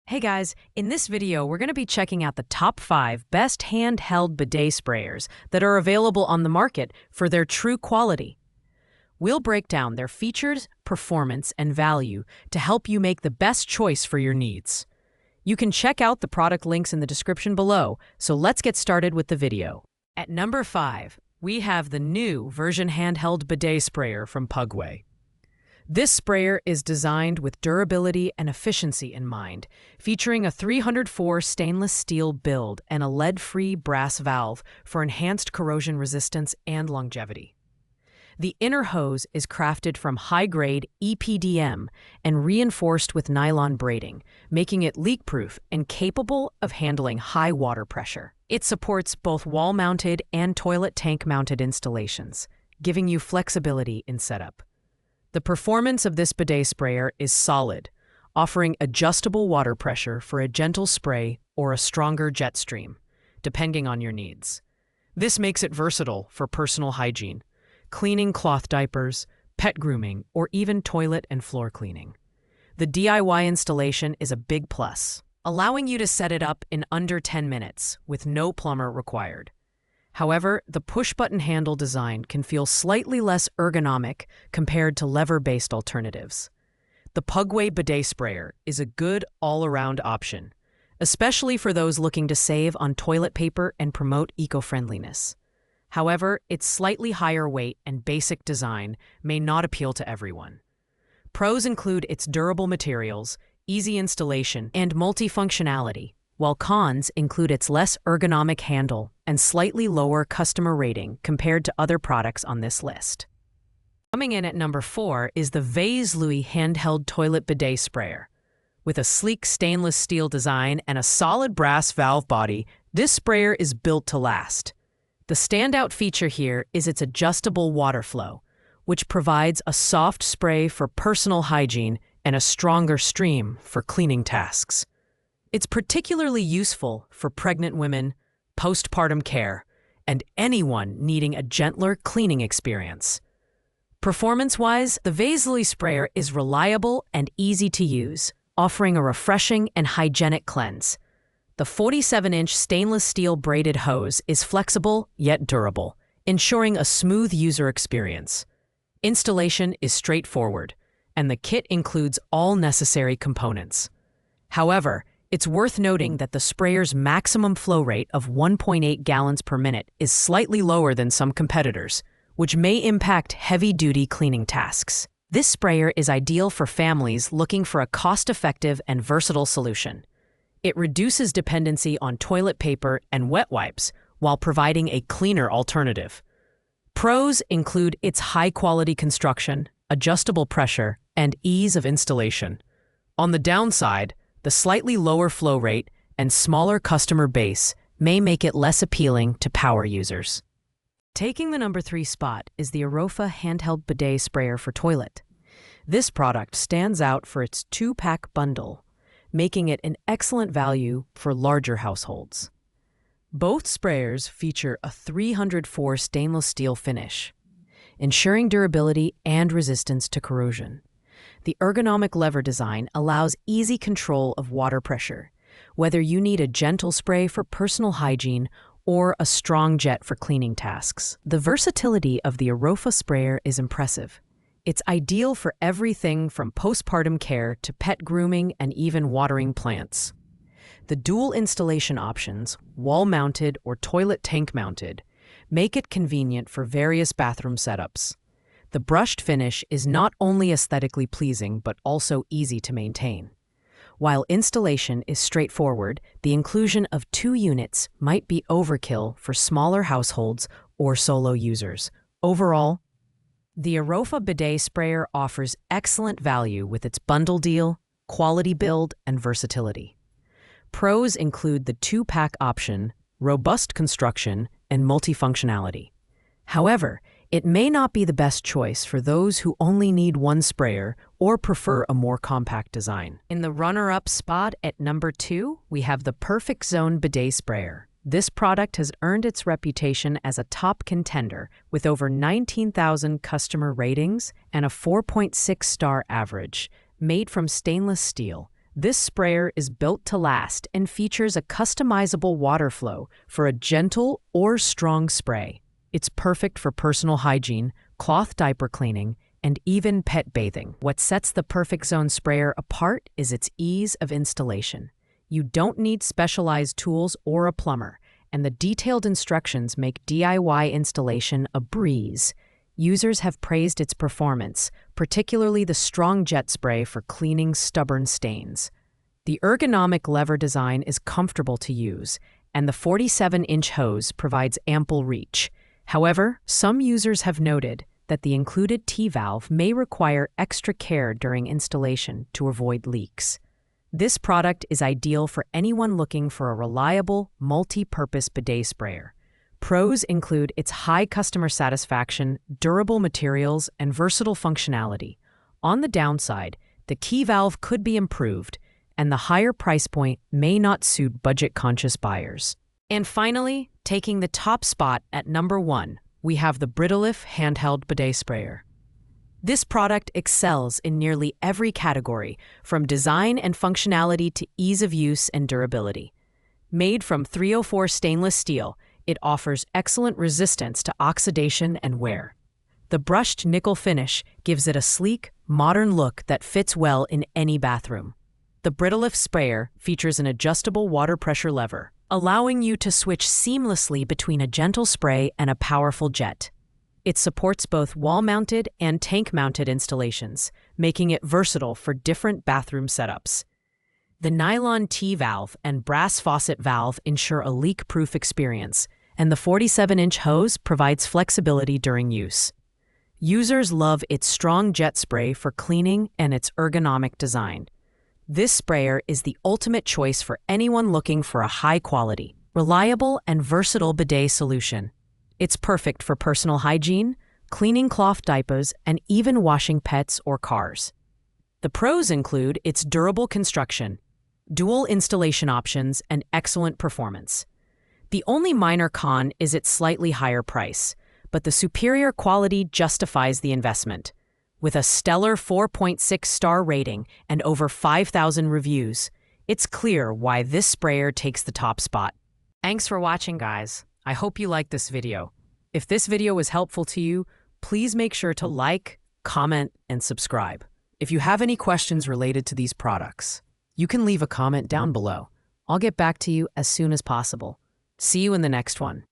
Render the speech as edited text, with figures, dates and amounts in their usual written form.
Hey guys, in this video, we're going to be checking out the top 5 best handheld bidet sprayers that are available on the market for their true quality. We'll break down their features, performance, and value to help you make the best choice for your needs. You can check out the product links in the description below, so let's get started with the video. At number 5, we have the new version handheld bidet sprayer from Pugway. This sprayer is designed with durability and efficiency in mind, featuring a 304 stainless steel build and a lead-free brass valve for enhanced corrosion resistance and longevity. The inner hose is crafted from high-grade EPDM and reinforced with nylon braiding, making it leak-proof and capable of handling high water pressure. It supports both wall-mounted and toilet tank-mounted installations, giving you flexibility in setup. The performance of this bidet sprayer is solid, offering adjustable water pressure for a gentle spray or a stronger jet stream, depending on your needs. This makes it versatile for personal hygiene, cleaning cloth diapers, pet grooming, or even toilet and floor cleaning. The DIY installation is a big plus, allowing you to set it up in under 10 minutes with no plumber required. However, the push-button handle design can feel slightly less ergonomic compared to lever-based alternatives. The Pugway bidet sprayer is a good all-around option, especially for those looking to save on toilet paper and promote eco-friendliness. However, its slightly higher weight and basic design may not appeal to everyone. Pros include its durable materials, easy installation, and multifunctionality, while cons include its less ergonomic handle and slightly lower customer rating compared to other products on this list. Coming in at number 4 is the Vase Louis handheld toilet bidet sprayer. With a sleek stainless steel design and a solid brass valve body, this sprayer is built to last. The standout feature here is its adjustable water flow, which provides a soft spray for personal hygiene and a stronger stream for cleaning tasks. It's particularly useful for pregnant women, postpartum care, and anyone needing a gentler cleaning experience. Performance-wise, the Vase Louis sprayer is reliable and easy to use, offering a refreshing and hygienic cleanse. The 47-inch stainless steel braided hose is flexible yet durable, ensuring a smooth user experience. Installation is straightforward, and the kit includes all necessary components. However, it's worth noting that the sprayer's maximum flow rate of 1.8 gallons per minute is slightly lower than some competitors, which may impact heavy-duty cleaning tasks. This sprayer is ideal for families looking for a cost-effective and versatile solution. It reduces dependency on toilet paper and wet wipes while providing a cleaner alternative. Pros include its high-quality construction, adjustable pressure, and ease of installation. On the downside, the slightly lower flow rate and smaller customer base may make it less appealing to power users. Taking the number 3 spot is the Arofa handheld bidet sprayer for toilet. This product stands out for its 2-pack bundle, making it an excellent value for larger households. Both sprayers feature a 304 stainless steel finish, ensuring durability and resistance to corrosion. The ergonomic lever design allows easy control of water pressure, whether you need a gentle spray for personal hygiene or a strong jet for cleaning tasks. The versatility of the Arofa sprayer is impressive. It's ideal for everything from postpartum care to pet grooming and even watering plants. The dual installation options, wall-mounted or toilet tank-mounted, make it convenient for various bathroom setups. The brushed finish is not only aesthetically pleasing but also easy to maintain. While installation is straightforward, the inclusion of 2 units might be overkill for smaller households or solo users. Overall, the Arofa bidet sprayer offers excellent value with its bundle deal, quality build, and versatility. Pros include the 2-pack option, robust construction, and multifunctionality. However, it may not be the best choice for those who only need one sprayer or prefer a more compact design. In the runner-up spot at number 2, we have the Perfect Zone bidet sprayer. This product has earned its reputation as a top contender with over 19,000 customer ratings and a 4.6-star average. Made from stainless steel, This sprayer is built to last and features a customizable water flow for a gentle or strong spray. It's perfect for personal hygiene, cloth diaper cleaning, and even pet bathing. What sets the Perfect Zone sprayer apart is its ease of installation. You don't need specialized tools or a plumber, and the detailed instructions make DIY installation a breeze. Users have praised its performance, particularly the strong jet spray for cleaning stubborn stains. The ergonomic lever design is comfortable to use, and the 47-inch hose provides ample reach. However, some users have noted that the included T-valve may require extra care during installation to avoid leaks. This product is ideal for anyone looking for a reliable, multi-purpose bidet sprayer. Pros include its high customer satisfaction, durable materials, and versatile functionality. On the downside, the key valve could be improved, and the higher price point may not suit budget-conscious buyers. And finally, taking the top spot at number 1, we have the Bidets Handheld Bidet Sprayer. This product excels in nearly every category, from design and functionality to ease of use and durability. Made from 304 stainless steel, it offers excellent resistance to oxidation and wear. The brushed nickel finish gives it a sleek, modern look that fits well in any bathroom. The Bidets sprayer features an adjustable water pressure lever, allowing you to switch seamlessly between a gentle spray and a powerful jet. It supports both wall-mounted and tank-mounted installations, making it versatile for different bathroom setups. The nylon T-valve and brass faucet valve ensure a leak-proof experience, and the 47-inch hose provides flexibility during use. Users love its strong jet spray for cleaning and its ergonomic design. This sprayer is the ultimate choice for anyone looking for a high-quality, reliable, and versatile bidet solution. It's perfect for personal hygiene, cleaning cloth diapers, and even washing pets or cars. The pros include its durable construction, dual installation options, and excellent performance. The only minor con is its slightly higher price, but the superior quality justifies the investment. With a stellar 4.6-star rating and over 5,000 reviews, it's clear why this sprayer takes the top spot. Thanks for watching, guys. I hope you liked this video. If this video was helpful to you, please make sure to like, comment, and subscribe. If you have any questions related to these products, you can leave a comment down below. I'll get back to you as soon as possible. See you in the next one.